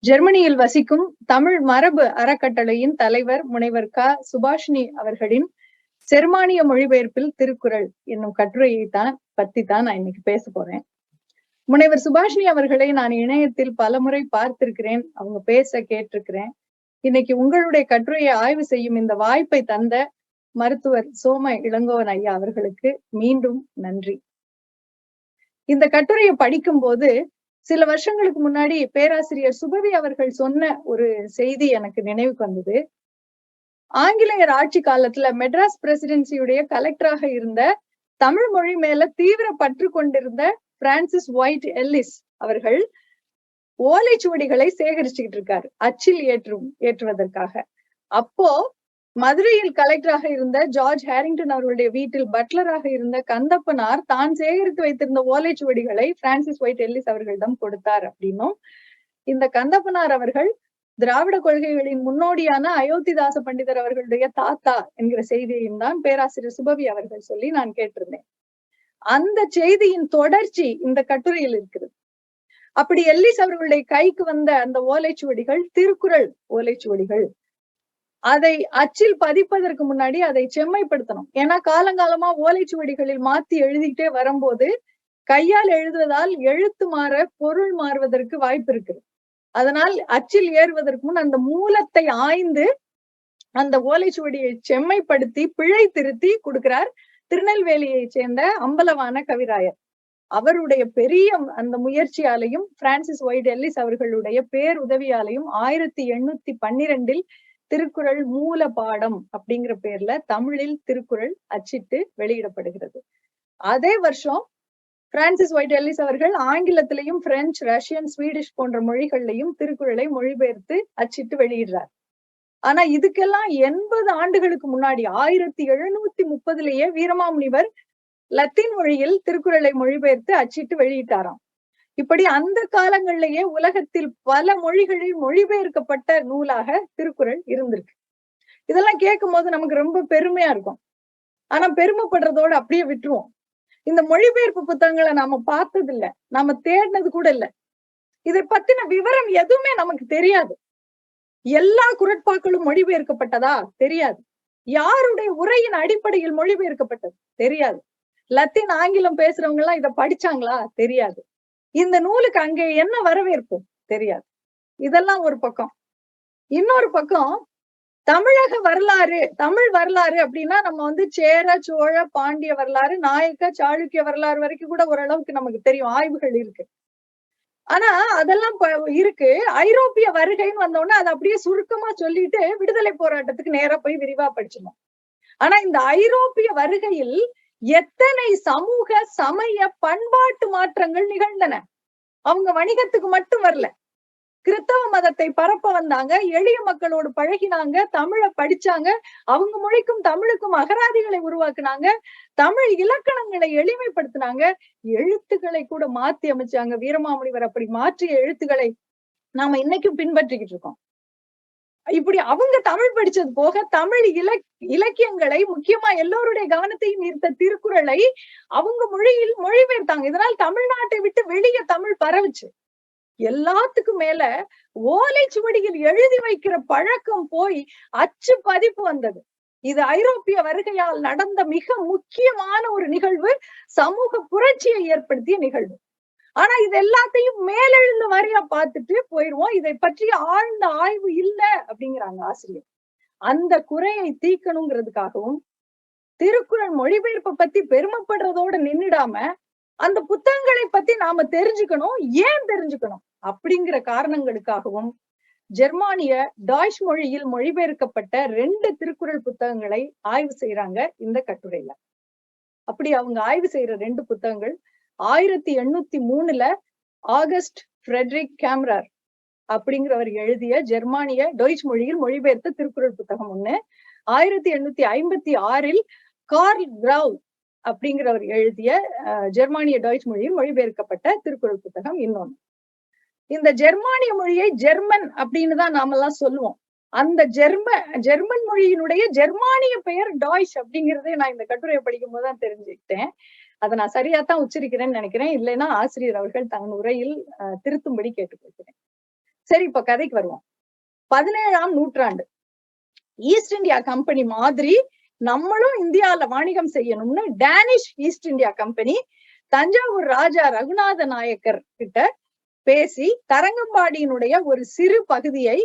ஜெர்மனியில் வசிக்கும் தமிழ் மரபு அறக்கட்டளையின் தலைவர் முனைவர் சுபாஷினி அவர்களின் ஜெர்மானிய மொழிபெயர்ப்பில் திருக்குறள் என்னும் கட்டுரையை பத்தி தான் நான் இன்னைக்கு பேச போறேன். முனைவர் சுபாஷினி அவர்களை நான் இணையத்தில் பலமுறை பார்த்திருக்கிறேன், அவங்க பேச கேட்டிருக்கிறேன். இன்னைக்கு உங்களுடைய கட்டுரையை ஆய்வு செய்யும் இந்த வாய்ப்பை தந்த மருத்துவர் சோம இளங்கோவன் ஐயா அவர்களுக்கு மீண்டும் நன்றி. இந்த கட்டுரையை படிக்கும் போது சில வருஷங்களுக்கு முன்னாடி பேராசிரியர் சுபவி அவர்கள் சொன்ன ஒரு செய்தி எனக்கு நினைவுக்கு வந்தது. ஆங்கிலேயர் ஆட்சி காலத்துல மெட்ராஸ் பிரசிடென்சியுடைய கலெக்டராக இருந்த தமிழ் மொழி மேல தீவிர பற்று கொண்டிருந்த பிரான்சிஸ் ஒயிட் எல்லிஸ் அவர்கள் ஓலைச்சுவடிகளை சேகரிச்சுக்கிட்டு இருக்காரு அச்சில் ஏற்றுவதற்காக. அப்போ மதுரையில் கலெக்டராக இருந்த ஜார்ஜ் ஹேரிங்டன் அவர்களுடைய வீட்டில் பட்லராக இருந்த கந்தப்பனார் தான் சேகரித்து வைத்திருந்த ஓலைச்சுவடிகளை பிரான்சிஸ் ஒயிட் எல்லிஸ் அவர்களிடம் கொடுத்தார் அப்படின்னும், இந்த கந்தப்பனார் அவர்கள் திராவிட கொள்கைகளின் முன்னோடியான அயோத்திதாச பண்டிதர் அவர்களுடைய தாத்தா என்கிற செய்தியையும் தான் பேராசிரியர் சுபவி அவர்கள் சொல்லி நான் கேட்டிருந்தேன். அந்த செய்தியின் தொடர்ச்சி இந்த கட்டுரையில் இருக்கிறது. அப்படி எல்லிஸ் அவர்களுடைய கைக்கு வந்த அந்த ஓலைச்சுவடிகள் திருக்குறள் ஓலைச்சுவடிகள். அதை அச்சில் பதிப்பதற்கு முன்னாடி அதை செம்மைப்படுத்தணும். ஏன்னா காலங்காலமா ஓலைச்சுவடிகளில் மாத்தி எழுதிக்கிட்டே வரும்போது கையால் எழுதுவதால் எழுத்து மாற பொருள் மாறுவதற்கு வாய்ப்பு இருக்கு. அதனால் அச்சில் ஏறுவதற்கு முன் அந்த மூலத்தை ஆய்ந்து அந்த ஓலைச்சுவடியை செம்மைப்படுத்தி பிழை திருத்தி கொடுக்கிறார் திருநெல்வேலியை சேர்ந்த அம்பலவான கவிராயர். அவருடைய பெரிய அந்த முயற்சியாலையும் பிரான்சிஸ் ஒயிட் எல்லிஸ் அவர்களுடைய பேருதவியாலையும் 1812 திருக்குறள் மூல பாடம் அப்படிங்கிற பேர்ல தமிழில் திருக்குறள் அச்சிட்டு வெளியிடப்படுகிறது. அதே வருஷம் பிரான்சிஸ் ஒயிட் எல்லிஸ் அவர்கள் ஆங்கிலத்திலையும் பிரெஞ்சு, ரஷ்யன், ஸ்வீடிஷ் போன்ற மொழிகள்லையும் திருக்குறளை மொழிபெயர்த்து அச்சிட்டு வெளியிடுறார். ஆனா இதுக்கெல்லாம் 80 ஆண்டுகளுக்கு முன்னாடி 1730 வீரமாமுனிவர் லத்தீன் மொழியில் திருக்குறளை மொழிபெயர்த்து அச்சிட்டு வெளியிட்டாராம். இப்படி அந்த காலங்களிலேயே உலகத்தில் பல மொழிகளில் மொழிபெயர்க்கப்பட்ட நூலாக திருக்குறள் இருந்திருக்கு. இதெல்லாம் கேட்கும் போது நமக்கு ரொம்ப பெருமையா இருக்கும். ஆனா பெருமைப்படுறதோட அப்படியே விட்டுருவோம். இந்த மொழிபெயர்ப்பு புத்தகங்களை நாம பார்த்தது இல்ல, நாம தேடினது கூட இல்ல. இதை பத்தின விவரம் எதுவுமே நமக்கு தெரியாது. எல்லா குறட்பாக்களும் மொழிபெயர்க்கப்பட்டதா தெரியாது. யாருடைய உரையின் அடிப்படையில் மொழிபெயர்க்கப்பட்டது தெரியாது. லத்தீன், ஆங்கிலம் பேசுறவங்க எல்லாம் இதை படிச்சாங்களா தெரியாது. இந்த நூலுக்கு அங்கே என்ன வரவேற்பு தெரியாது. இதெல்லாம் ஒரு பக்கம். இன்னொரு பக்கம் தமிழக வரலாறு, தமிழ் வரலாறு அப்படின்னா நம்ம சேர, சோழ, பாண்டிய வரலாறு, நாயக்க, சாளுக்கிய வரலாறு வரைக்கும் கூட ஓரளவுக்கு நமக்கு தெரியும், ஆய்வுகள் இருக்கு. ஆனா அதெல்லாம் இருக்கு. ஐரோப்பிய வருகைன்னு வந்தோடனே அதை அப்படியே சுருக்கமா சொல்லிட்டு விடுதலை போராட்டத்துக்கு நேரா போய் விரிவா படிச்சிடணும். ஆனா இந்த ஐரோப்பிய வருகையில் எத்தனை சமூக, சமய, பண்பாட்டு மாற்றங்கள் நிகழ்ந்தன. அவங்க வணிகத்துக்கு மட்டும் வரல, கிறிஸ்தவ மதத்தை பரப்ப வந்தாங்க, எளிய மக்களோடு பழகினாங்க, தமிழை படிச்சாங்க, அவங்க மொழிக்கும் தமிழுக்கும் அகராதிகளை உருவாக்குனாங்க, தமிழ் இலக்கணங்களை எளிமைப்படுத்தினாங்க, எழுத்துக்களை கூட மாத்தி அமைச்சாங்க. வீரமாமுனிவர் அப்படி மாற்றிய எழுத்துக்களை நாம இன்னைக்கும் பின்பற்றிக்கிட்டு இருக்கோம். இப்படி அவங்க தமிழ் படிச்சது போக தமிழ் இலக்கியங்களை, முக்கியமா எல்லோருடைய கவனத்தையும் ஈர்த்த திருக்குறளை அவங்க மொழியில் மொழிபெயர்த்தாங்க. இதனால் தமிழ்நாட்டை விட்டு வெளியே தமிழ் பரவுச்சு. எல்லாத்துக்கும் மேல ஓலைச்சுவடியில் எழுதி வைக்கிற பழக்கம் போய் அச்சு பதிப்பு வந்தது. இது ஐரோப்பிய வருகையால் நடந்த மிக முக்கியமான ஒரு நிகழ்வு, சமூக புரட்சியை ஏற்படுத்திய நிகழ்வு. ஆனா இது எல்லாத்தையும் மேலெழுந்த வாரியா பார்த்துட்டு போயிருவோம். இதை பற்றி ஆழ்ந்த ஆய்வு இல்ல அப்படிங்கிறாங்க ஆசிரியர். அந்த குறையை தீர்க்கணுங்கிறதுக்காகவும் திருக்குறள் மொழிபெயர்ப்பை பத்தி பெருமைப்படுறதோட நின்னுடாம அந்த புத்தகங்களை பத்தி நாம தெரிஞ்சுக்கணும், ஏன் தெரிஞ்சுக்கணும் அப்படிங்கிற காரணங்களுக்காகவும் ஜெர்மானிய டாய்ச் மொழியில் மொழிபெயர்க்கப்பட்ட 2 திருக்குறள் புத்தகங்களை ஆய்வு செய்யறாங்க இந்த கட்டுரையில. அப்படி அவங்க ஆய்வு செய்யற 2 புத்தகங்கள் 1803 ஆகஸ்ட் ஃப்ரெட்ரிக் கேம்ரார் அப்படிங்கிறவர் எழுதிய ஜெர்மானிய டாய்ச் மொழியில் மொழிபெயர்த்த திருக்குறள் புத்தகம் ஒண்ணு, 1856 கார்ல் கிராவ் அப்படிங்கிறவர் எழுதிய ஜெர்மானிய டாய்ச் மொழியில் மொழிபெயர்க்கப்பட்ட திருக்குறள் புத்தகம் இன்னொன்னு. இந்த ஜெர்மானிய மொழியை ஜெர்மன் அப்படின்னு தான் நாமெல்லாம் சொல்லுவோம். அந்த ஜெர்மன் மொழியினுடைய ஜெர்மானிய பெயர் டாய்ச் அப்படிங்கிறதே நான் இந்த கட்டுரையை படிக்கும் போதுதான் தெரிஞ்சுக்கிட்டேன். அதை நான் சரியாத்தான் உச்சரிக்கிறேன்னு நினைக்கிறேன். இல்லைன்னா ஆசிரியர் அவர்கள் தன் உரையில் திருத்தும்படி கேட்டுக்கொள்கிறேன். சரி, இப்ப கதைக்கு வருவோம். 17ஆம் நூற்றாண்டு ஈஸ்ட் இந்தியா கம்பெனி மாதிரி நம்மளும் இந்தியால வாணிகம் செய்யணும்னு Danish East India Company Thanjavur ராஜா ரகுநாத நாயக்கர் கிட்ட பேசி தரங்கம்பாடியினுடைய ஒரு சிறு பகுதியை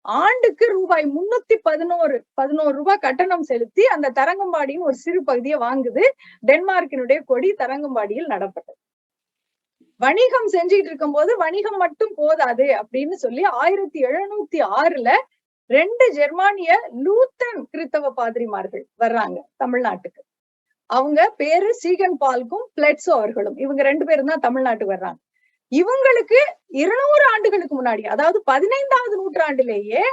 ஆண்டுக்கு ரூபாய் 311 ரூபாய் கட்டணம் செலுத்தி அந்த தரங்கம்பாடியின் ஒரு சிறு பகுதியை வாங்குது. டென்மார்க்கினுடைய கொடி தரங்கம்பாடியில் நடப்பட்டது. வணிகம் செஞ்சிட்டு இருக்கும் போது வணிகம் மட்டும் போதாது அப்படின்னு சொல்லி 1706ல 2 ஜெர்மானிய லூத்தன் கிறித்தவ பாதிரிமார்கள் வர்றாங்க தமிழ்நாட்டுக்கு. அவங்க பேரு சீகன் பால்கும் பிளெட்சோ அவர்களும். இவங்க 2 பேரும் தான் தமிழ்நாட்டுக்கு வர்றாங்க. இவங்களுக்கு 200 ஆண்டுகளுக்கு முன்னாடி, அதாவது 15வது நூற்றாண்டிலேயே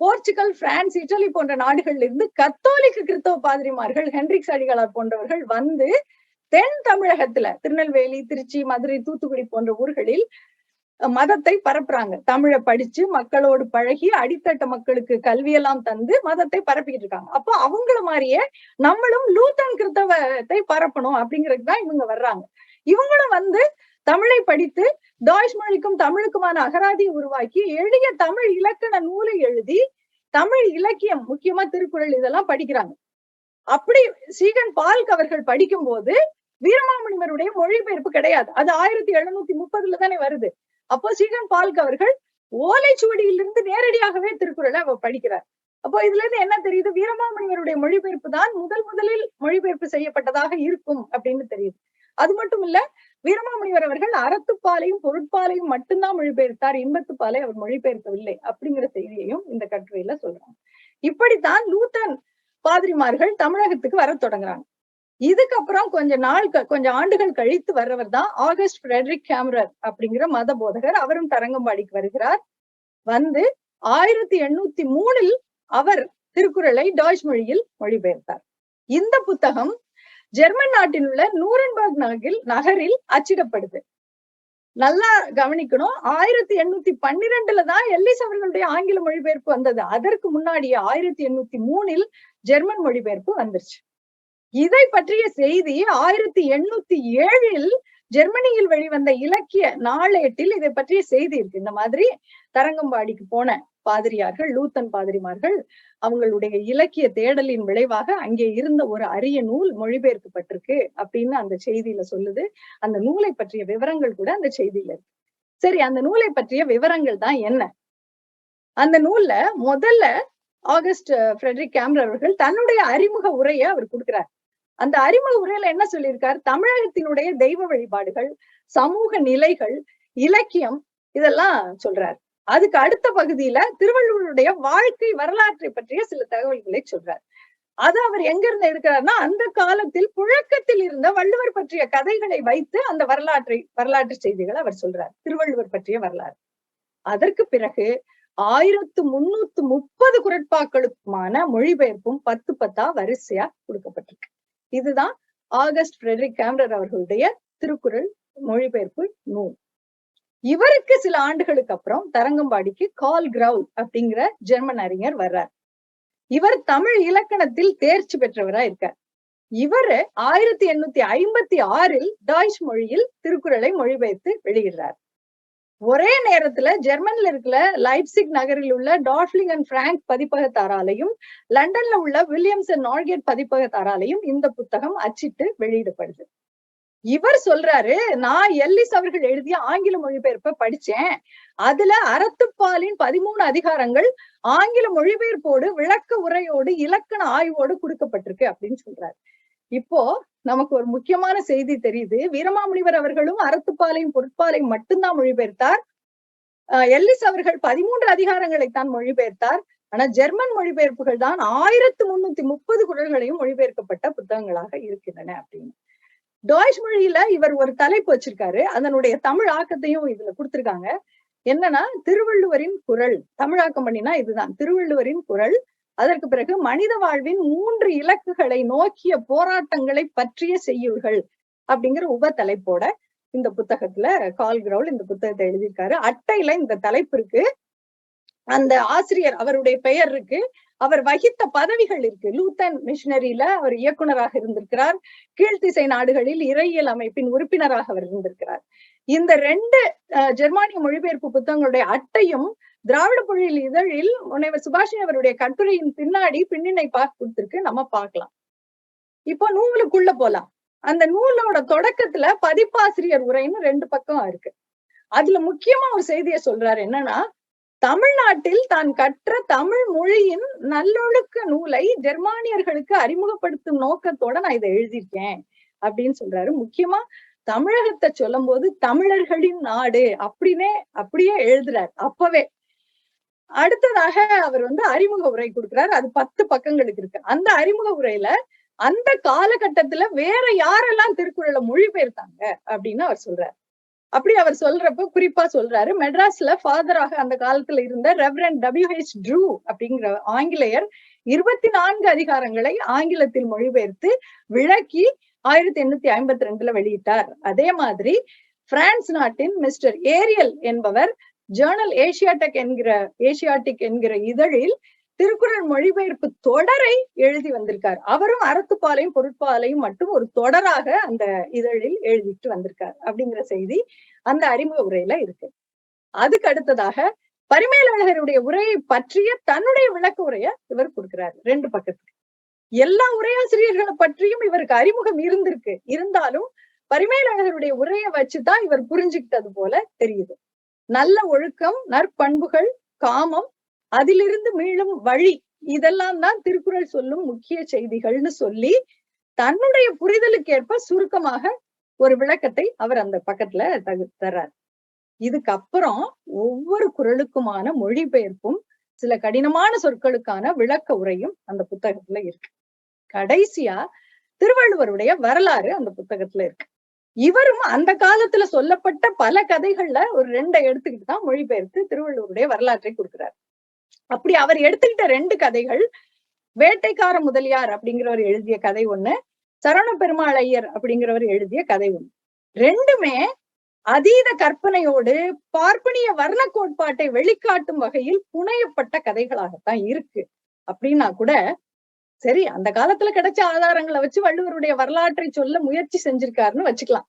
போர்ச்சுகல், பிரான்ஸ், இட்டலி போன்ற நாடுகள்ல இருந்து கத்தோலிக்க கிறிஸ்தவ பாதிரிமார்கள், ஹென்ரிக்ஸ் அடிகளார் போன்றவர்கள் வந்து தென் தமிழகத்துல திருநெல்வேலி, திருச்சி, மதுரை, தூத்துக்குடி போன்ற ஊர்களில் மதத்தை பரப்புறாங்க. தமிழை படிச்சு மக்களோடு பழகி அடித்தட்ட மக்களுக்கு கல்வியெல்லாம் தந்து மதத்தை பரப்பிக்கிட்டு இருக்காங்க. அப்போ அவங்கள மாதிரியே நம்மளும் லூத்தன் கிறிஸ்தவத்தை பரப்பணும் அப்படிங்கிறதுதான் இவங்க வர்றாங்க. இவங்களும் வந்து தமிழை படித்து டாய்ச் மொழிக்கும் தமிழுக்குமான அகராதியை உருவாக்கி எளிய தமிழ் இலக்கண நூலை எழுதி தமிழ் இலக்கியம், முக்கியமா திருக்குறள், இதெல்லாம் படிக்கிறாங்க. அப்படி சீகன் பால்க் அவர்கள் படிக்கும் போது வீரமாமுனிவருடைய மொழிபெயர்ப்பு கிடையாது. அது 1730 தானே வருது. அப்போ சீகன் பால்க் அவர்கள் ஓலைச்சுவடியிலிருந்து நேரடியாகவே திருக்குறளை அவர் படிக்கிறார். அப்போ இதுல இருந்து என்ன தெரியுது? வீரமாமுனிவருடைய மொழிபெயர்ப்பு தான் முதலில் மொழிபெயர்ப்பு செய்யப்பட்டதாக இருக்கும் அப்படின்னு தெரியுது. அது மட்டும் இல்ல, வீரமாமுனிவர் அவர்கள் அறத்துப்பாலையும் பொருட்பாலையும் மட்டும்தான் மொழிபெயர்த்தார், இன்பத்துப்பாலை அவர் மொழிபெயர்க்கவில்லை அப்படிங்கிற செய்தியையும் இந்த கட்டுரையில சொல்றாங்க. இப்படித்தான் லூத்தன் பாதிரிமார்கள் தமிழகத்துக்கு வர தொடங்குறாங்க. இதுக்கப்புறம் கொஞ்சம் ஆண்டுகள் கழித்து வர்றவர் தான் ஆகஸ்ட் ஃபிரெடரிக் கேமரர் அப்படிங்கிற மத போதகர். அவரும் தரங்கம்பாடிக்கு வருகிறார். வந்து 1803 அவர் திருக்குறளை டாய்ச் மொழியில் மொழிபெயர்த்தார். இந்த புத்தகம் ஜெர்மன் நாட்டில் உள்ள நூரன்பர்க் நகரில் அச்சிடப்படுது. நல்லா கவனிக்கணும், 1812 தான் எல்லிஸ் அவர்களுடைய ஆங்கில மொழிபெயர்ப்பு வந்தது. அதற்கு முன்னாடியே 1803 ஜெர்மன் மொழிபெயர்ப்பு வந்துருச்சு. இதை பற்றிய செய்தி 1807 ஜெர்மனியில் வெளிவந்த இலக்கிய நாளேட்டில் இதை பற்றிய செய்தி இருக்கு. இந்த மாதிரி தரங்கம்பாடிக்கு போன பாதிரியார்கள், லூத்தன் பாதிரிமார்கள், அவங்களுடைய இலக்கிய தேடலின் விளைவாக அங்கே இருந்த ஒரு அரிய நூல் மொழிபெயர்க்கப்பட்டிருக்கு அப்படின்னு அந்த செய்தியில சொல்லுது. அந்த நூலை பற்றிய விவரங்கள் கூட அந்த செய்தியில இருக்கு. சரி, அந்த நூலை பற்றிய விவரங்கள் தான் என்ன? அந்த நூல்ல முதல்ல ஆகஸ்ட் ஃபிரெடரிக் கேமரர் அவர்கள் தன்னுடைய அறிமுக உரையை அவர் கொடுக்கிறார். அந்த அறிமுக உரையில என்ன சொல்லியிருக்கார்? தமிழகத்தினுடைய தெய்வ வழிபாடுகள், சமூக நிலைகள், இலக்கியம், இதெல்லாம் சொல்றார். அதுக்கு அடுத்த பகுதியில திருவள்ளுவருடைய வாழ்க்கை வரலாற்றை பற்றிய சில தகவல்களை சொல்றார். அது அவர் எங்க இருந்து எடுக்கிறார்னா, அந்த காலத்தில் புழக்கத்தில் இருந்த வள்ளுவர் பற்றிய கதைகளை வைத்து அந்த வரலாற்று செய்திகளை அவர் சொல்றார், திருவள்ளுவர் பற்றிய வரலாறு. அதற்கு பிறகு 1330 குறட்பாக்களுக்குமான மொழிபெயர்ப்பும் 10 வரிசையா கொடுக்கப்பட்டிருக்கு. இதுதான் ஆகஸ்ட் ஃபிரெடரிக் கேமரர் அவர்களுடைய திருக்குறள் மொழிபெயர்ப்பு நூல். இவருக்கு சில ஆண்டுகளுக்கு அப்புறம் தரங்கம்பாடிக்கு கால் கிரவுல் அப்படிங்கிற ஜெர்மன் அறிஞர் வர்றார். இவர் தமிழ் இலக்கணத்தில் தேர்ச்சி பெற்றவரா இருக்கார். இவரு 1856 டாய்ச் மொழியில் திருக்குறளை மொழிபெயர்த்து வெளியிடுறார். ஒரே நேரத்துல ஜெர்மன்ல இருக்கிற லைப்சிக் நகரில் உள்ள டார்ஃப்லிங் அண்ட் பிராங்க் பதிப்பகத்தாராலையும் லண்டன்ல உள்ள வில்லியம்ஸ் அண்ட் நார்கேட் பதிப்பகத்தாராலையும் இந்த புத்தகம் அச்சிட்டு வெளியிடப்படுது. இவர் சொல்றாரு, நான் எல்லிஸ் அவர்கள் எழுதிய ஆங்கில மொழிபெயர்ப்பை படிச்சேன். அதுல அறத்துப்பாலின் 13 அதிகாரங்கள் ஆங்கில மொழிபெயர்ப்போடு, விளக்க உரையோடு, இலக்கண ஆய்வோடு கொடுக்கப்பட்டிருக்கு அப்படின்னு சொல்றாரு. இப்போ நமக்கு ஒரு முக்கியமான செய்தி தெரியுது. வீரமாமுனிவர் அவர்களும் அறத்துப்பாலையும் பொருட்பாலையும் மட்டும்தான் மொழிபெயர்த்தார். எல்லிஸ் அவர்கள் 13 அதிகாரங்களை தான் மொழிபெயர்த்தார். ஆனா ஜெர்மன் மொழிபெயர்ப்புகள் தான் 1330 குறள்களையும் மொழிபெயர்க்கப்பட்ட புத்தகங்களாக இருக்கின்றன அப்படின்னு. டாய்ச் மொழியில இவர் ஒரு தலைப்பு வச்சிருக்காரு. அதனுடைய தமிழ் ஆக்கத்தையும் இதுல கொடுத்திருக்காங்க. என்னன்னா, திருவள்ளுவரின் குறள். தமிழாக்கம் பண்ணினா இதுதான் திருவள்ளுவரின் குறள். அதற்கு பிறகு மனித வாழ்வின் 3 இலக்குகளை நோக்கிய போராட்டங்களை பற்றிய செய்யுள்கள் அப்படிங்கிற உப தலைப்போட இந்த புத்தகத்துல கால் கிரவுல் இந்த புத்தகத்தை எழுதியிருக்காரு. அட்டையில இந்த தலைப்பு இருக்கு, அந்த ஆசிரியர் அவருடைய பெயர் இருக்கு, அவர் வகித்த பதவிகள் இருக்கு. லூத்தன் மிஷனரியில அவர் இயக்குனராக இருந்திருக்கிறார். கீழ்த்திசை நாடுகளில் இறையியல் அமைப்பின் உறுப்பினராக அவர் இருந்திருக்கிறார். இந்த 2 ஜெர்மானிய மொழிபெயர்ப்பு புத்தகங்களுடைய அட்டையும் திராவிட மொழியில் இதழில் முனைவர் சுபாஷினி அவருடைய கட்டுரையின் பின்னாடி பின்னினை கொடுத்திருக்கு, நம்ம பார்க்கலாம். இப்போ நூலுக்குள்ள போலாம். அந்த நூலோட தொடக்கத்துல பதிப்பாசிரியர் உரைன்னு 2 பக்கம் இருக்கு. அதுல முக்கியமா ஒரு செய்தியை சொல்றாரு. என்னன்னா, தமிழ்நாட்டில் தான் கற்ற தமிழ் மொழியின் நல்லொழுக்க நூலை ஜெர்மானியர்களுக்கு அறிமுகப்படுத்தும் நோக்கத்தோட நான் இதை எழுதியிருக்கேன் அப்படின்னு சொல்றாரு. முக்கியமா தமிழகத்தை சொல்லும் போது தமிழர்களின் நாடு அப்படியே எழுதுறாரு அப்பவே. அடுத்ததாக அவர் அறிமுக உரை கொடுக்கிறார். அது 10 பக்கங்களுக்கு இருக்கு. அந்த அறிமுக உரையில அந்த காலகட்டத்துல வேற யாரெல்லாம் திருக்குறளை மொழிபெயர்த்தாங்க அப்படின்னு அவர் சொல்றாரு. அப்படி அவர் சொல்றப்ப குறிப்பா சொல்றாரு, மெட்ராஸ்ல ஃபாதராக அந்த காலத்துல இருந்த ரெவரண்ட் W.H. ட்ரூ அப்படிங்கிற ஆங்கிலேயர் 24 அதிகாரங்களை ஆங்கிலத்தில் மொழிபெயர்த்து விளக்கி 1852 வெளியிட்டார். அதே மாதிரி பிரான்ஸ் நாட்டின் மிஸ்டர் ஏரியல் என்பவர் ஜேர்னல் ஏசியாட்டிக் என்கிற இதழில் திருக்குறள் மொழிபெயர்ப்பு தொடரை எழுதி வந்திருக்கார். அவரும் அறத்துப்பாலையும் பொருட்பாலையும் மட்டும் ஒரு தொடராக அந்த இதழில் எழுதிட்டு வந்திருக்கார் அப்படிங்கிற செய்தி அந்த அறிமுக உரையில இருக்கு. அதுக்கு அடுத்ததாக பரிமேலழகருடைய உரையை பற்றிய தன்னுடைய விளக்க உரைய இவர் கொடுக்கிறார் 2 பக்கத்துக்கு. எல்லா உரையாசிரியர்களை பற்றியும் இவருக்கு அறிமுகம் இருந்திருக்கு. இருந்தாலும் பரிமேலழகருடைய உரையை வச்சுதான் இவர் புரிஞ்சுக்கிட்டது போல தெரியுது. நல்ல ஒழுக்கம், நற்பண்புகள், காமம், அதிலிருந்து மீளும் வழி, இதெல்லாம் தான் திருக்குறள் சொல்லும் முக்கிய செய்திகள்னு சொல்லி தன்னுடைய புரிதலுக்கு ஏற்ப சுருக்கமாக ஒரு விளக்கத்தை அவர் அந்த பக்கத்துல தர்றார். இதுக்கப்புறம் ஒவ்வொரு குறளுக்குமான மொழிபெயர்ப்பும் சில கடினமான சொற்களுக்கான விளக்க உரையும் அந்த புத்தகத்துல இருக்கு. கடைசியா திருவள்ளுவருடைய வரலாறு அந்த புத்தகத்துல இருக்கு. இவரும் அந்த காலத்துல சொல்லப்பட்ட பல கதைகள்ல ஒரு 2 எடுத்துக்கிட்டு தான் மொழிபெயர்த்து திருவள்ளுவருடைய வரலாற்றை கொடுக்கிறார். அப்படி அவர் எடுத்துக்கிட்ட 2 கதைகள், வேட்டைக்கார முதலியார் அப்படிங்கிறவர் எழுதிய கதை ஒண்ணு, சரவண பெருமாள் ஐயர் அப்படிங்கிறவர் எழுதிய கதை ஒண்ணு. 2மே அதீத கற்பனையோடு பார்ப்பனிய வர்ண கோட்பாட்டை வெளிக்காட்டும் வகையில் புனையப்பட்ட கதைகளாகத்தான் இருக்கு. அப்படின்னா கூட சரி, அந்த காலத்துல கிடைச்ச ஆதாரங்களை வச்சு வள்ளுவருடைய வரலாற்றை சொல்ல முயற்சி செஞ்சிருக்காருன்னு வச்சுக்கலாம்.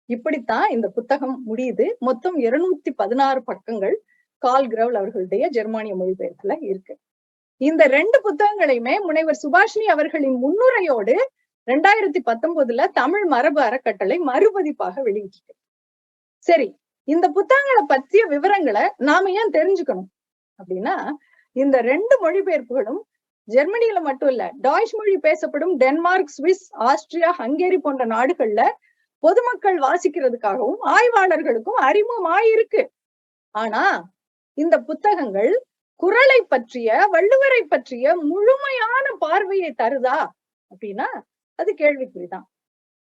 இப்படித்தான் இந்த புத்தகம் முடியுது. மொத்தம் 216 பக்கங்கள் கால் கிரவுல் அவர்களுடைய ஜெர்மானிய மொழிபெயர்ப்புல இருக்கு. இந்த 2 புத்தகங்களையுமே முனைவர் சுபாஷினி அவர்களின் முன்னுரையோடு 2019 தமிழ் மரபு அறக்கட்டளை மறுபதிப்பாக வெளியிட்டிருக்கு. சரி, இந்த புத்தகங்களை பற்றிய விவரங்களை நாம ஏன் தெரிஞ்சுக்கணும் அப்படின்னா, இந்த 2 மொழிபெயர்ப்புகளும் ஜெர்மனியில மட்டும் இல்ல, டாய்ச் மொழி பேசப்படும் டென்மார்க், சுவிஸ், ஆஸ்திரியா, ஹங்கேரி போன்ற நாடுகள்ல பொதுமக்கள் வாசிக்கிறதுக்காகவும் ஆய்வாளர்களுக்கும் அறிமுகமாயிருக்கு. ஆனா இந்த புத்தகங்கள் குறளை பற்றிய, வள்ளுவரை பற்றிய முழுமையான பார்வையை தருதா அப்படின்னா அது கேள்விக்குறிதான்.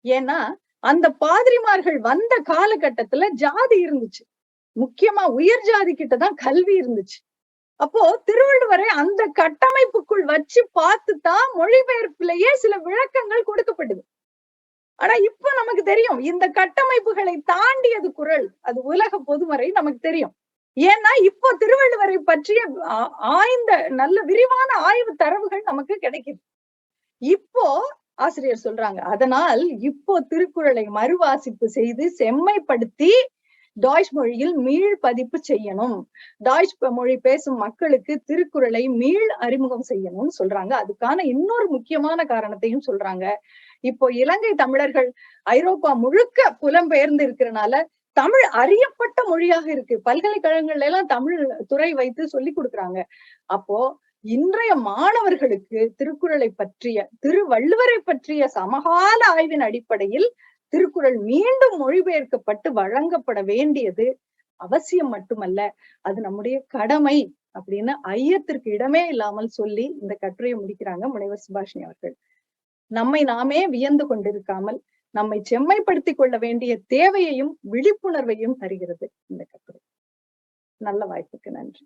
ஏன்னா அந்த பாதிரிமார்கள் வந்த காலகட்டத்துல ஜாதி இருந்துச்சு. முக்கியமா உயர் ஜாதி கிட்டதான் கல்வி இருந்துச்சு. அப்போ திருவள்ளுவரை அந்த கட்டமைப்புக்குள் வச்சு பார்த்துதான் மொழிபெயர்ப்பிலேயே சில விளக்கங்கள் கொடுக்கப்படுது. ஆனா இப்ப நமக்கு தெரியும், இந்த கட்டமைப்புகளை தாண்டியது குறள், அது உலக பொதுமறை நமக்கு தெரியும். ஏன்னா இப்போ திருவள்ளுவரை பற்றிய ஆய்ந்த நல்ல விரிவான ஆய்வு தரவுகள் நமக்கு கிடைக்குது. இப்போ ஆசிரியர் சொல்றாங்க, அதனால் இப்போ திருக்குறளை மறுவாசிப்பு செய்து செம்மைப்படுத்தி டாய்ச் மொழியில் மீள் பதிப்பு செய்யணும். டாய்ச் மொழி பேசும் மக்களுக்கு திருக்குறளை மீள் அறிமுகம் செய்யணும்னு சொல்றாங்க. அதுக்கான இன்னொரு முக்கியமான காரணத்தையும் சொல்றாங்க. இப்போ இலங்கை தமிழர்கள் ஐரோப்பா முழுக்க புலம்பெயர்ந்து இருக்கிறனால தமிழ் அறியப்பட்ட மொழியாக இருக்கு. பல்கலைக்கழகங்கள்ல எல்லாம் தமிழ் துறை வைத்து சொல்லி கொடுக்குறாங்க. அப்போ இன்றைய மாணவர்களுக்கு திருக்குறளை பற்றிய, திருவள்ளுவரை பற்றிய சமகால ஆய்வின் அடிப்படையில் திருக்குறள் மீண்டும் மொழிபெயர்க்கப்பட்டு வழங்கப்பட வேண்டியது அவசியம் மட்டுமல்ல, அது நம்முடைய கடமை அப்படின்னு ஐயத்திற்கு இடமே இல்லாமல் சொல்லி இந்த கட்டுரையை முடிக்கிறாங்க முனைவர் சுபாஷினி அவர்கள். நம்மை நாமே வியந்து கொண்டிருக்காமல் நம்மை செம்மைப்படுத்திக் கொள்ள வேண்டிய தேவையையும் விழிப்புணர்வையும் தருகிறது இந்த கட்டுரை. நல்ல வாய்ப்புக்கு நன்றி.